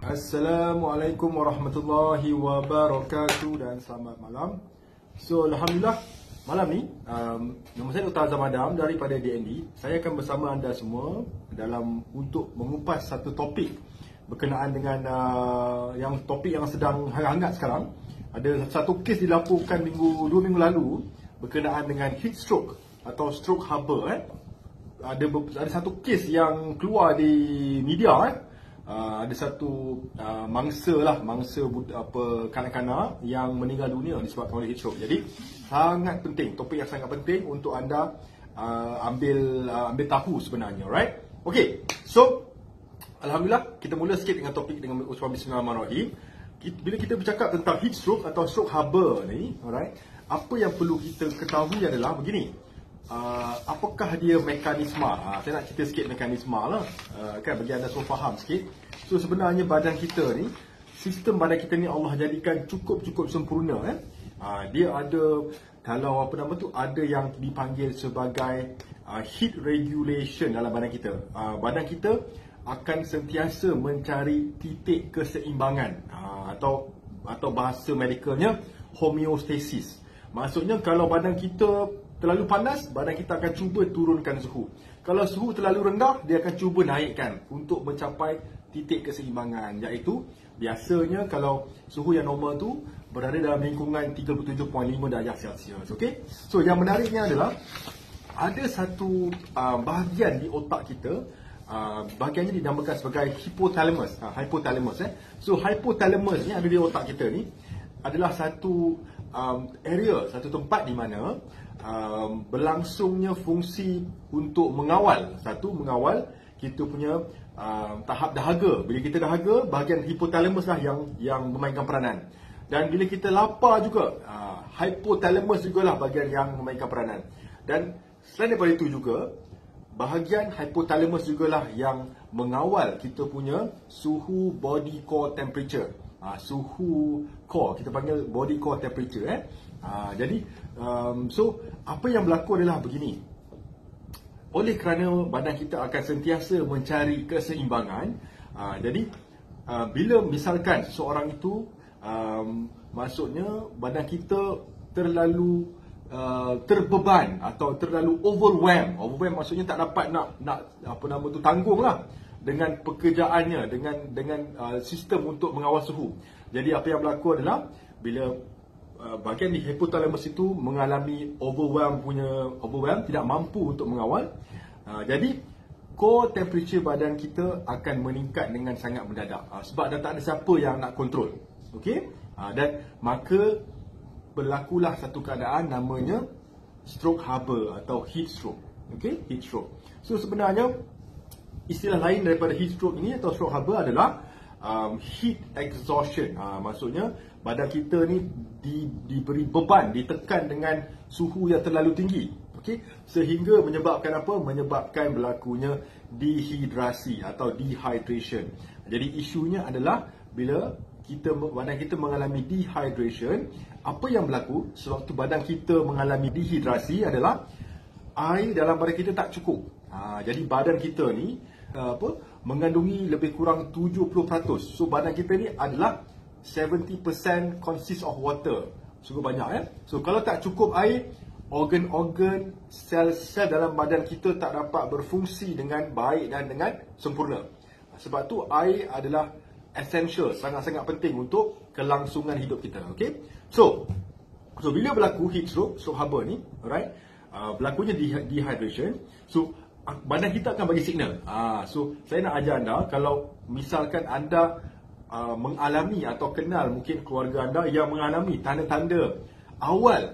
Assalamualaikum warahmatullahi wabarakatuh dan selamat malam. So, Alhamdulillah, malam ni nama saya Dr. Azam Adam daripada DND. Saya akan bersama anda semua untuk mengupas satu topik berkenaan dengan topik yang sedang hangat sekarang. Ada satu kes dilaporkan 2 minggu lalu berkenaan dengan heat stroke atau stroke haba. Ada satu kes yang keluar di media. Ada satu mangsa kanak-kanak yang meninggal dunia disebabkan oleh heat stroke. Jadi sangat penting, topik yang sangat penting untuk anda ambil tahu sebenarnya, right? Okay, so Alhamdulillah, kita mula sikit dengan topik dengan ucapan Bismillahirrahmanirrahim. Bila kita bercakap tentang heat stroke atau stroke haba ni, alright, apa yang perlu kita ketahui adalah begini. Apakah dia mekanisme? Saya nak cerita sikit mekanisme lah, kan, bagi anda semua faham sikit. So sebenarnya badan kita ni, sistem badan kita ni Allah jadikan cukup sempurna. Dia ada, kalau ada yang dipanggil sebagai heat regulation dalam badan kita. Badan kita akan sentiasa mencari titik keseimbangan, atau bahasa medikalnya homeostasis. Maksudnya kalau badan kita terlalu panas, badan kita akan cuba turunkan suhu. Kalau suhu terlalu rendah, dia akan cuba naikkan untuk mencapai titik keseimbangan, iaitu biasanya kalau suhu yang normal tu berada dalam lingkungan 37.5 darjah Celsius. Okay? So yang menariknya adalah ada satu bahagian di otak kita, bahagiannya dinamakan sebagai hypothalamus. So hypothalamus ni ada di otak kita ni adalah satu area, satu tempat di mana berlangsungnya fungsi untuk mengawal kita punya tahap dahaga. Bila kita dahaga, bahagian hypothalamus lah yang memainkan peranan. Dan bila kita lapar juga, hypothalamus jugalah bahagian yang memainkan peranan. Dan selain daripada itu juga, bahagian hypothalamus jugalah yang mengawal kita punya suhu body core temperature. Suhu core, kita panggil body core temperature. Jadi, so apa yang berlaku adalah begini. Oleh kerana badan kita akan sentiasa mencari keseimbangan, jadi bila misalkan seseorang itu, maksudnya badan kita terlalu terbeban atau terlalu overwhelm maksudnya tak dapat nak tanggung lah dengan pekerjaannya, dengan sistem untuk mengawal suhu. Jadi apa yang berlaku adalah bila bahagian di hypothalamus itu mengalami overwhelm, tidak mampu untuk mengawal, jadi core temperature badan kita akan meningkat dengan sangat mendadak, sebab dah tak ada siapa yang nak kontrol. Okey, dan maka berlakulah satu keadaan namanya stroke haba atau heat stroke. Okey, heat stroke. So sebenarnya istilah lain daripada heat stroke ini atau stroke haba adalah heat exhaustion. Maksudnya badan kita ni diberi beban, ditekan dengan suhu yang terlalu tinggi, okey, sehingga menyebabkan apa? Menyebabkan berlakunya dehidrasi atau dehydration. Jadi isunya adalah bila badan kita mengalami dehydration, apa yang berlaku sewaktu badan kita mengalami dehidrasi adalah air dalam badan kita tak cukup. Jadi badan kita ni mengandungi lebih kurang 70%. So badan kita ni adalah 70% consist of water. Sungguh banyak. So kalau tak cukup air, organ-organ, sel-sel dalam badan kita tak dapat berfungsi dengan baik dan dengan sempurna. Sebab tu air adalah essential, sangat-sangat penting untuk kelangsungan hidup kita. Okay? So bila berlaku heat stroke haba ni, alright, berlakunya dehydration. So badan kita akan bagi signal. So saya nak ajar anda, kalau misalkan anda mengalami atau kenal mungkin keluarga anda yang mengalami tanda-tanda awal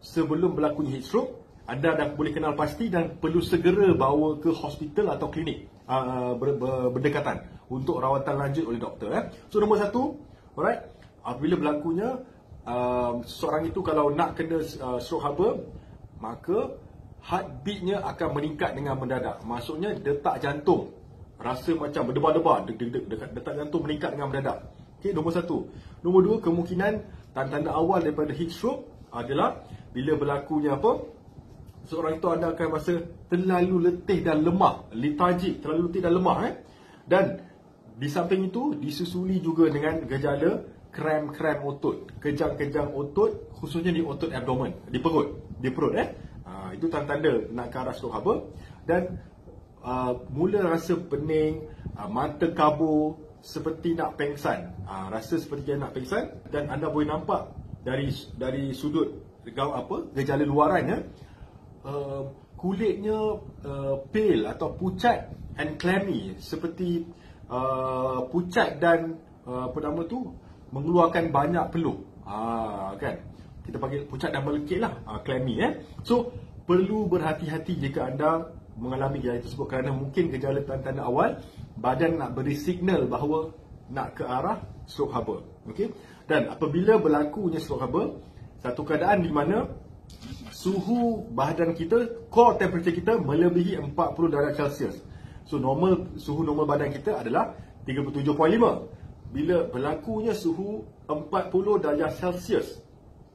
sebelum berlakunya heat stroke, anda dah boleh kenal pasti dan perlu segera bawa ke hospital atau klinik berdekatan untuk rawatan lanjut oleh doktor. So nombor 1, alright, apabila berlakunya seseorang itu kalau nak kena stroke haba, maka heartbeatnya akan meningkat dengan mendadak. Maksudnya detak jantung rasa macam berdebar-debar, detak jantung meningkat dengan mendadak. Okey, nombor 1. Nombor 2, kemungkinan tanda-tanda awal daripada heat stroke adalah bila berlakunya seorang itu anda akan rasa terlalu letih dan lemah, lethargic, terlalu letih dan lemah. Dan Di samping itu disusuli juga dengan gejala kram-kram otot, kejang-kejang otot, khususnya di otot abdomen, di perut itu tanda-tanda nak ke arah stroke haba. Dan mula rasa pening, mata kabur, seperti nak pengsan, rasa seperti nak pengsan, dan anda boleh nampak dari sudut gejala luarannya, kulitnya pale atau pucat and clammy, seperti pucat dan mengeluarkan banyak peluh, kan, kita panggil pucat dan melekit lah, clammy. So perlu berhati-hati jika anda mengalami gejala tersebut, kerana mungkin gejala tanda-tanda awal badan nak beri signal bahawa nak ke arah stroke haba. Okey, dan apabila berlakunya stroke haba, satu keadaan di mana suhu badan kita, core temperature kita melebihi 40 darjah Celsius. So suhu normal badan kita adalah 37.5. Bila berlakunya suhu 40 darjah Celsius,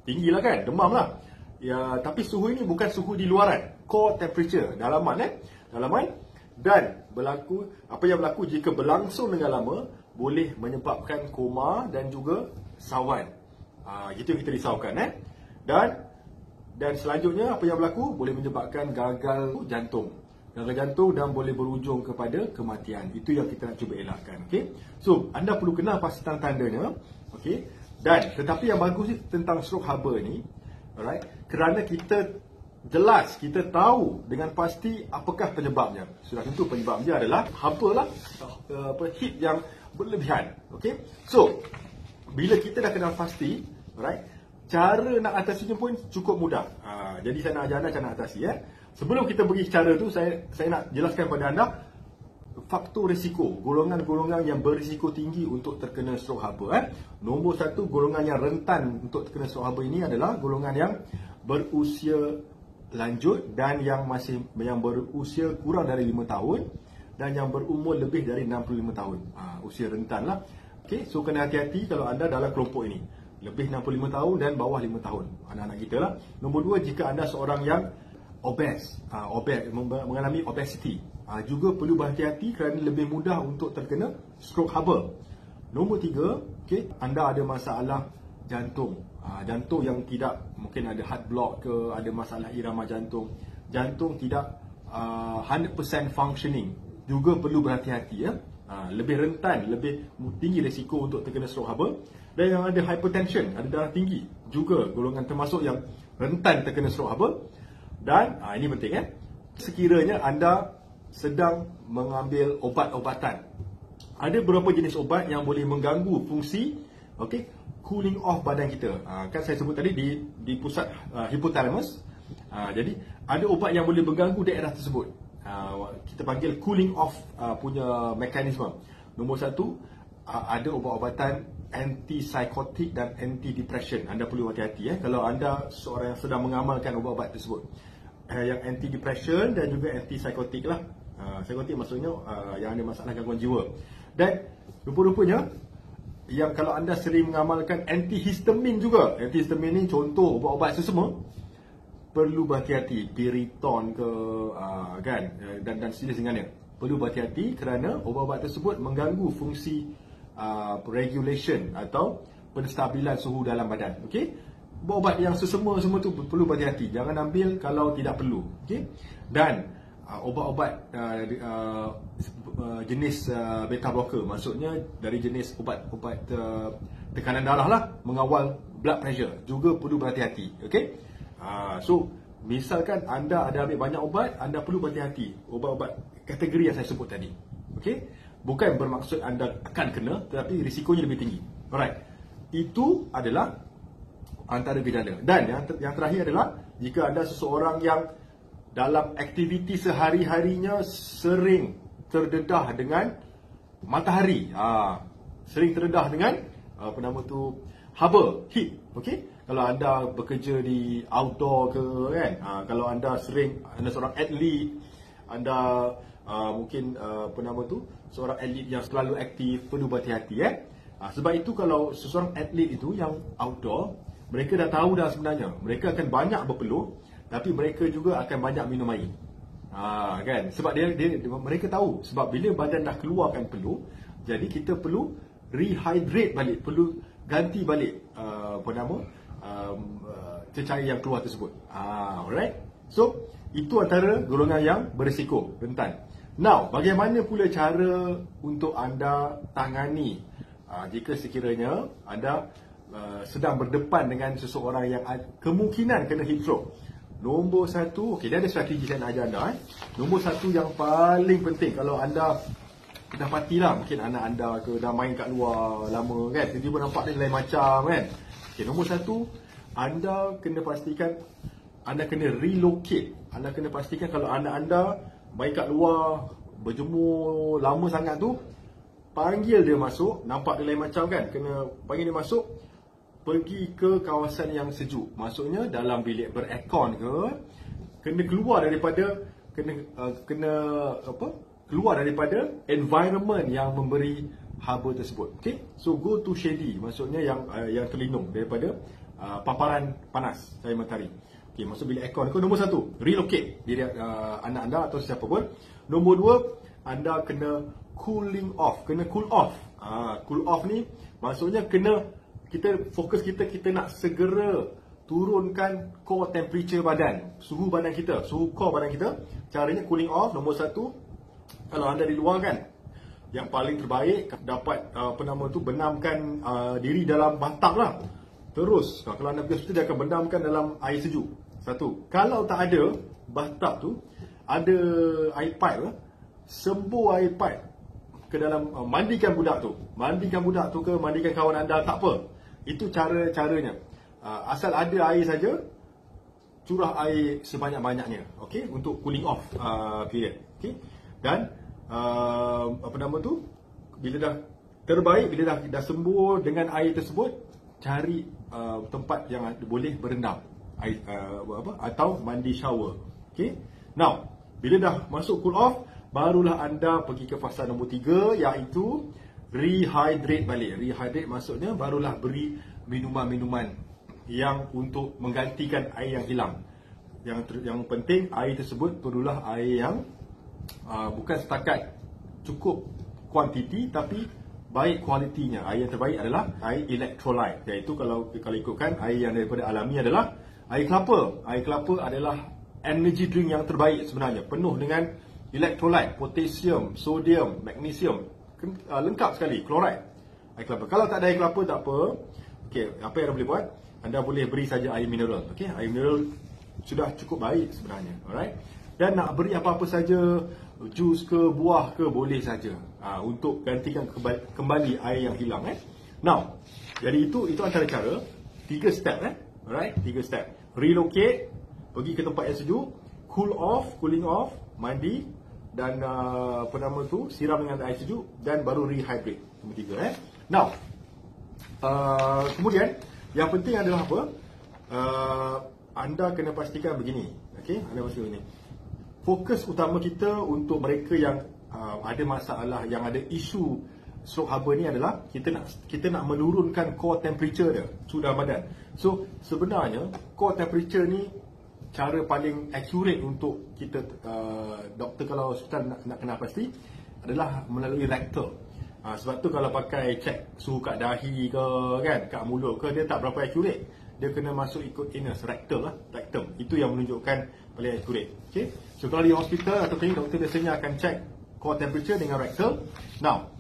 tinggilah kan, demam lah. Ya, tapi suhu ini bukan suhu di luaran, core temperature, dalaman. Dan apa yang berlaku jika berlangsung dengan lama boleh menyebabkan koma dan juga sawan. Itu yang kita risaukan. Dan selanjutnya apa yang berlaku boleh menyebabkan gagal jantung dan boleh berujung kepada kematian. Itu yang kita nak cuba elakkan. Okay? So anda perlu kenal pasti tanda-tandanya. Okay? Dan tetapi yang bagus tentang stroke haba ni, alright, kerana kita tahu dengan pasti apakah penyebabnya. Sudah tentu penyebabnya adalah haba lah, heat yang berlebihan. Okay? So bila kita dah kenal pasti, alright, cara nak atasinya pun cukup mudah. Jadi saya nak ajar anda cara nak atasi. Sebelum kita pergi cara tu, saya nak jelaskan pada anda faktor risiko, golongan-golongan yang berisiko tinggi untuk terkena stroke haba. Nombor satu, golongan yang rentan untuk terkena stroke haba ini adalah golongan yang berusia lanjut dan yang berusia kurang dari 5 tahun dan yang berumur lebih dari 65 tahun. Usia rentan lah. Okay, so kena hati-hati kalau anda dalam kelompok ini, lebih 65 tahun dan bawah 5 tahun, anak-anak kita lah. Nombor dua, jika anda seorang yang obes, mengalami obesity, juga perlu berhati-hati kerana lebih mudah untuk terkena stroke haba. Nombor tiga, okay, anda ada masalah jantung, jantung yang tidak, mungkin ada heart block ke, ada masalah irama jantung tidak 100% functioning, juga perlu berhati-hati. Lebih rentan, lebih tinggi risiko untuk terkena stroke haba. Dan yang ada hypertension, ada darah tinggi, juga golongan termasuk yang rentan terkena stroke haba. Dan ini penting, sekiranya anda sedang mengambil obat-obatan, ada beberapa jenis obat yang boleh mengganggu fungsi, okay, cooling off badan kita. Kan saya sebut tadi di pusat hypothalamus. Jadi ada obat yang boleh mengganggu daerah tersebut. Kita panggil cooling off punya mekanisme. Nombor satu, ada ubat-ubatan antipsychotic dan anti-depression. Anda perlu hati-hati kalau anda seorang yang sedang mengamalkan ubat-ubat tersebut. Yang anti-depression dan juga anti-psychotic lah. Psikotik maksudnya yang ada masalah gangguan jiwa. Dan rupa-rupanya yang kalau anda sering mengamalkan antihistamin juga. Antihistamin ni contoh ubat-ubat sesama, perlu berhati-hati. Piriton ke kan, dan sejenis dengannya. Perlu berhati-hati kerana ubat-ubat tersebut mengganggu fungsi regulation atau penstabilan suhu dalam badan. Okey, ubat yang sesama semua tu perlu berhati-hati. Jangan ambil kalau tidak perlu. Okey, dan ubat-ubat jenis beta blocker, maksudnya dari jenis ubat tekanan darah lah, mengawal blood pressure, juga perlu berhati-hati. Okey, so misalkan anda ada ambil banyak ubat, anda perlu berhati-hati ubat-ubat kategori yang saya sebut tadi. Okey, bukan bermaksud anda akan kena, tetapi risikonya lebih tinggi. Alright, itu adalah antara gejala. Dan yang terakhir adalah jika anda seseorang yang dalam aktiviti sehari-harinya sering terdedah dengan matahari, sering terdedah dengan haba, heat. Okey, kalau anda bekerja di outdoor ke kan, kalau anda seorang atlet, anda mungkin seorang atlet yang selalu aktif, perlu berhati-hati. Sebab itu kalau seseorang atlet itu yang outdoor, mereka dah tahu dah sebenarnya, mereka akan banyak berpeluh, tapi mereka juga akan banyak minum air. Kan? Sebab mereka tahu, sebab bila badan dah keluarkan peluh, Jadi kita perlu rehydrate balik, perlu ganti balik cecair yang keluar tersebut. Alright. So itu antara golongan yang berisiko, rentan. Now, bagaimana pula cara untuk anda tangani jika sekiranya anda sedang berdepan dengan seseorang yang kemungkinan kena heat stroke? Nombor satu, okey, dia ada strategi saya nak ajar anda. Nombor satu yang paling penting, kalau anda dapatilah mungkin anak anda ke dah main kat luar lama kan, tiba-tiba nampak dia lain macam kan. Okey, nombor satu, anda kena pastikan anda kena relocate. Anda kena pastikan kalau anak anda main kat luar berjemur lama sangat tu, panggil dia masuk, nampak dia lain macam kan, kena panggil dia masuk, pergi ke kawasan yang sejuk. Maksudnya dalam bilik beraircon ke, kena keluar daripada keluar daripada environment yang memberi haba tersebut. Okay? So go to shady, maksudnya yang terlindung daripada paparan panas cahaya matahari. Okay, masuk bilik aircon ke. Nombor satu, relocate diri anak anda atau siapa pun. Nombor dua, anda kena cooling off, kena cool off. Cool off ni maksudnya kena kita fokus kita nak segera turunkan core temperature badan, suhu badan kita, suhu core badan kita. Caranya cooling off. Nombor satu, kalau anda di luar kan, yang paling terbaik dapat benamkan diri dalam bathtub lah. Terus kalau anda pergi hospital, dia akan benamkan dalam air sejuk. Satu, kalau tak ada bathtub tu, ada air pipe lah, sembur air pipe ke dalam, mandikan budak tu ke, mandikan kawan anda, tak apa. Itu caranya. Asal ada air saja, curah air sebanyak-banyaknya, okey, untuk cooling off period. Okey. Dan bila dah terbaik, bila dah sembuh dengan air tersebut, cari tempat yang boleh berendam air, atau mandi shower. Okey. Now, bila dah masuk cool off, barulah anda pergi ke fasa nombor 3, iaitu rehydrate balik. Rehydrate maksudnya barulah beri minuman-minuman yang untuk menggantikan air yang hilang. Yang penting, air tersebut perlulah air yang bukan setakat cukup kuantiti, tapi baik kualitinya. Air yang terbaik adalah air electrolyte, iaitu kalau ikutkan air yang daripada alami adalah air kelapa. Air kelapa adalah energy drink yang terbaik sebenarnya, penuh dengan electrolyte, potasium, sodium, magnesium, lengkap sekali, chloride. Air kelapa. Kalau tak ada air kelapa, tak apa. Okey, apa yang anda boleh buat? Anda boleh beri saja air mineral. Okey, air mineral sudah cukup baik sebenarnya. Alright. Dan nak beri apa-apa saja, jus ke, buah ke, boleh saja, untuk gantikan kembali air yang hilang. Now, jadi itu antara cara, 3 step. Alright, 3 step. Relocate, pergi ke tempat yang sejuk, cooling off, mandi, dan siram dengan air sejuk, dan baru rehydrate. Nombor 3. Now, kemudian yang penting adalah apa? Anda kena pastikan begini. Okey, anda pastikan begini. Fokus utama kita untuk mereka yang ada masalah, yang ada isu stroke haba ni adalah kita nak menurunkan core temperature dia, suhu dalam badan. So sebenarnya core temperature ni cara paling accurate untuk kita, doktor kalau hospital nak kena pasti adalah melalui rectal. Sebab tu kalau pakai check suhu kat dahi ke kan, kat mulut ke, dia tak berapa accurate. Dia kena masuk ikut anus, rectal lah, rectum. Itu yang menunjukkan paling accurate. Okay? So kalau di hospital atau klinik, doktor biasanya akan check core temperature dengan rectal. Now,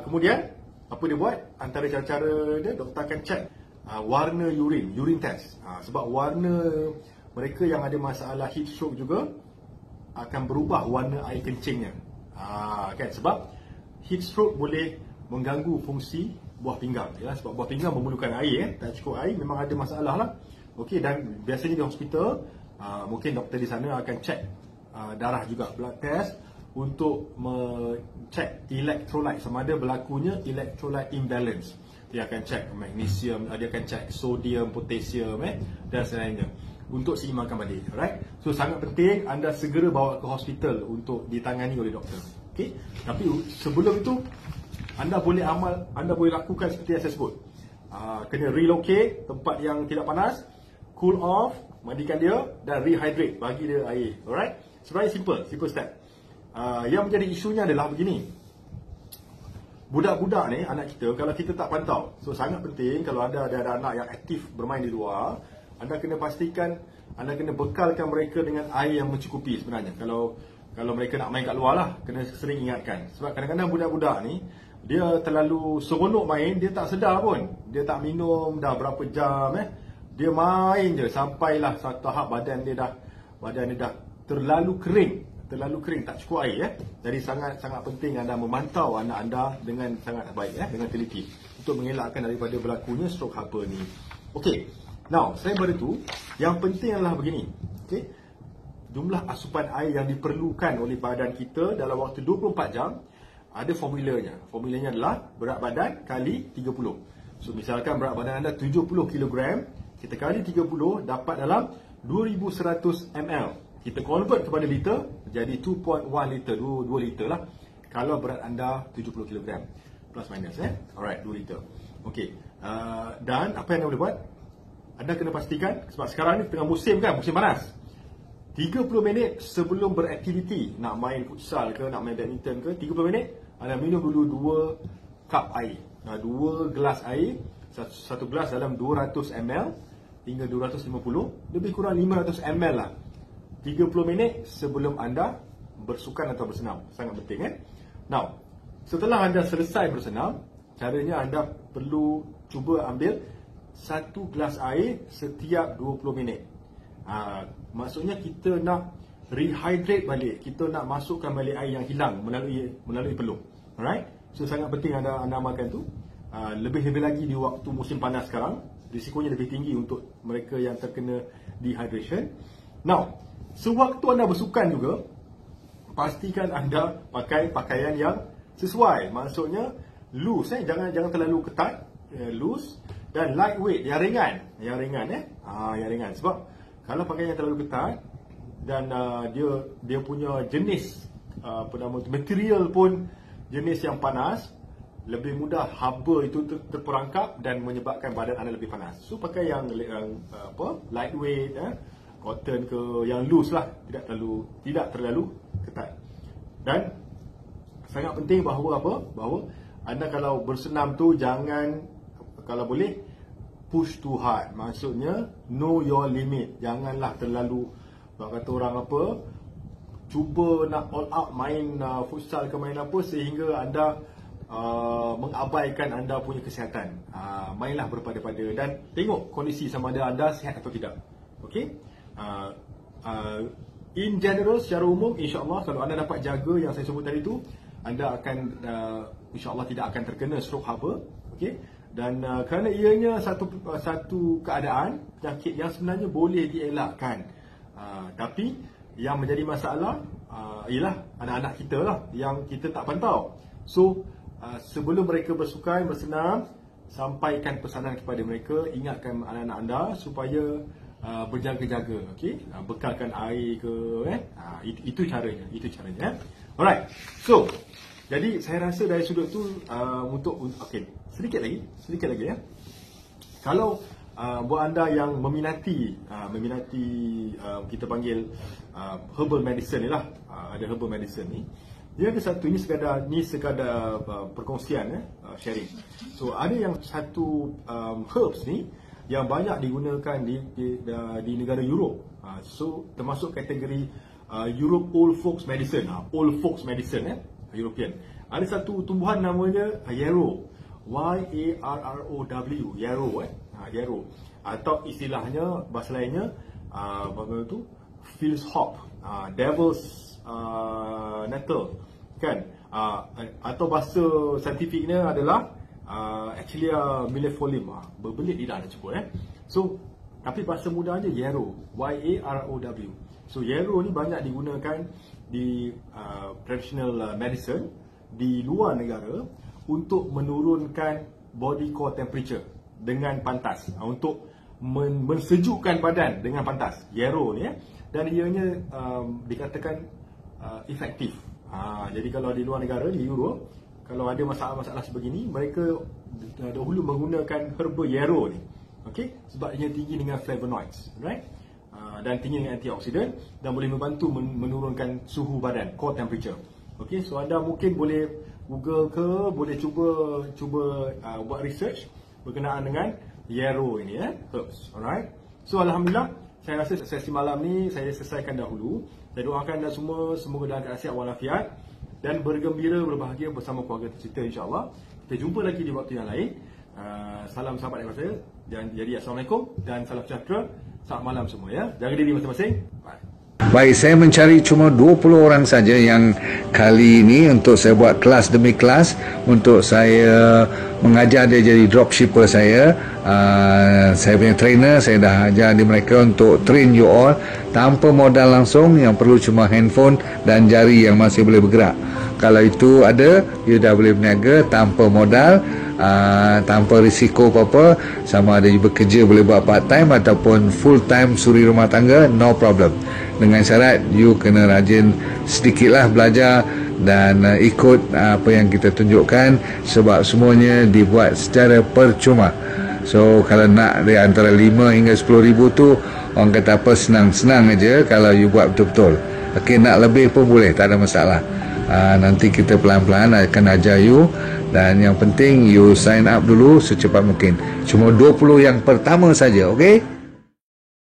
kemudian apa dia buat? Antara cara-cara dia, doktor akan check warna urine test. Sebab warna mereka yang ada masalah heat stroke juga akan berubah warna air kencingnya. Kan? Sebab heat stroke boleh mengganggu fungsi buah pinggang, ya, sebab buah pinggang memerlukan air, tak cukup air, memang ada masalah lah. Okey, dan biasanya di hospital, mungkin doktor di sana akan check darah juga, blood test, untuk check electrolyte, sama ada berlakunya electrolyte imbalance. Dia akan check magnesium, dia akan check sodium, potasium, dan selainnya, untuk seimbangkan balik. Alright? So sangat penting anda segera bawa ke hospital untuk ditangani oleh doktor. Okey, tapi sebelum itu anda boleh lakukan seperti yang saya sebut. Kena relocate tempat yang tidak panas, cool off, mandikan dia, dan rehydrate, bagi dia air. Alright? Sebenarnya simple step. Yang menjadi isunya adalah begini. budak-budak ni, anak kita, kalau kita tak pantau, so sangat penting kalau anda ada anak yang aktif bermain di luar, anda kena pastikan, anda kena bekalkan mereka dengan air yang mencukupi sebenarnya. Kalau mereka nak main kat luar lah, kena sering ingatkan. Sebab kadang-kadang budak-budak ni, dia terlalu seronok main, dia tak sedar pun. Dia tak minum dah berapa jam dia main je sampailah satu tahap badan dia dah terlalu kering, tak cukup air Jadi sangat penting anda memantau anak anda dengan sangat baik dengan teliti untuk mengelakkan daripada berlakunya stroke harper ni. Okey. Now, selain daripada itu, yang penting adalah begini. Okey. Jumlah asupan air yang diperlukan oleh badan kita dalam waktu 24 jam ada formulanya. Formulanya adalah berat badan kali 30. So misalkan berat badan anda 70 kg, kita kali 30 dapat dalam 2100 ml. Kita convert kepada liter, jadi 2.1 liter, 2 liter lah. Kalau berat anda 70 kg, plus minus alright, 2 liter. Okey. Dan apa yang anda boleh buat? Anda kena pastikan, sebab sekarang ni tengah musim kan, musim panas. 30 minit sebelum beraktiviti, nak main futsal ke, nak main badminton ke, 30 minit anda minum dulu 2 cup air. 2 gelas air, satu gelas dalam 200 ml hingga 250, lebih kurang 500 ml lah. 30 minit sebelum anda bersukan atau bersenam. Sangat penting Now, setelah anda selesai bersenam, caranya anda perlu cuba ambil 1 gelas air setiap 20 minit. Maksudnya kita nak rehydrate balik, kita nak masukkan balik air yang hilang melalui peluh. Alright? So sangat penting anda amalkan tu. Lebih-lebih lagi di waktu musim panas sekarang, risikonya lebih tinggi untuk mereka yang terkena dehydration. Now, sewaktu anda bersukan juga, pastikan anda pakai pakaian yang sesuai. Maksudnya loose, jangan terlalu ketat, loose, dan lightweight, yang ringan, yang ringan. Sebab kalau pakaian yang terlalu ketat dan dia punya jenis material pun jenis yang panas, lebih mudah haba itu terperangkap dan menyebabkan badan anda lebih panas. So pakai yang lightweight, cotton ke, yang loose lah, tidak terlalu ketat. Dan sangat penting bahawa anda kalau bersenam tu jangan, kalau boleh, push too hard. Maksudnya know your limit. Janganlah terlalu, kata orang cuba nak all out main futsal ke main apa sehingga anda mengabaikan anda punya kesihatan. Mainlah berpada-pada dan tengok kondisi sama ada anda sihat atau tidak. Okey. In general, secara umum, insya-Allah kalau anda dapat jaga yang saya sebut tadi tu, anda akan insya-Allah tidak akan terkena stroke harper. Okey. Dan kerana ianya satu keadaan penyakit yang sebenarnya boleh dielakkan, tapi yang menjadi masalah ialah anak-anak kita lah yang kita tak pantau. So sebelum mereka bersukan, bersenam, sampaikan pesanan kepada mereka, ingatkan anak-anak anda supaya berjaga-jaga, okey, bekalkan air ke, itu caranya, Alright, so jadi saya rasa dari sudut tu okey, sedikit lagi Kalau buat anda yang meminati kita panggil herbal medicine ni lah, ada herbal medicine ni. Dia ada satu, ini sekadar perkongsian, sharing. So ada yang satu herbs ni yang banyak digunakan di negara Europe. So termasuk kategori Europe Old Folks Medicine, European. Ada satu tumbuhan namanya yarrow, Y-A-R-R-O-W, yarrow, atau istilahnya bahasa lainnya bagaimana tu, Phil's hop, devil's nettle, kan? Atau bahasa saintifiknya adalah Achillea millefolium, berbelit lidah nak sebut So tapi bahasa mudahnya yarrow, Y-A-R-R-O-W. So yarrow ni banyak digunakan di traditional medicine di luar negara untuk menurunkan body core temperature dengan pantas, untuk mensejukkan badan dengan pantas, yarrow ni dan ianya dikatakan efektif. Jadi kalau di luar negara, di Europe, kalau ada masalah-masalah sebegini, mereka dahulu menggunakan herba yarrow ni, okey, sebab ia tinggi dengan flavonoids, right? Dan tinggi dengan antioksidan dan boleh membantu menurunkan suhu badan, core temperature. Okey, so anda mungkin boleh Google ke, boleh cuba buat research berkenaan dengan yarrow ini herbs. Alright. So alhamdulillah, saya rasa sesi malam ni saya selesaikan dahulu. Saya doakan anda semua semoga dalam keadaan sihat walafiat dan bergembira berbahagia bersama keluarga tercinta insya-Allah. Kita jumpa lagi di waktu yang lain. Salam sahabat daripada saya. Dan jadi assalamualaikum dan salam sejahtera. Selamat malam semua ya. Jaga diri masing-masing. Bye. Baik, saya mencari cuma 20 orang saja yang kali ini untuk saya buat kelas demi kelas untuk saya mengajar dia jadi dropshipper saya. Saya punya trainer, saya dah ajar di mereka untuk train you all tanpa modal langsung, yang perlu cuma handphone dan jari yang masih boleh bergerak. Kalau itu ada, you dah boleh berniaga tanpa modal, tanpa risiko apa-apa, sama ada you bekerja boleh buat part time ataupun full time suri rumah tangga, no problem. Dengan syarat you kena rajin sedikitlah belajar dan ikut apa yang kita tunjukkan, sebab semuanya dibuat secara percuma. So kalau nak dari antara 5 hingga 10 ribu tu, orang kata apa, senang-senang aja kalau you buat betul-betul. Okay, nak lebih pun boleh, tak ada masalah. Nanti kita pelan-pelan akan ajar you, dan yang penting you sign up dulu secepat mungkin. Cuma 20 yang pertama saja, okay?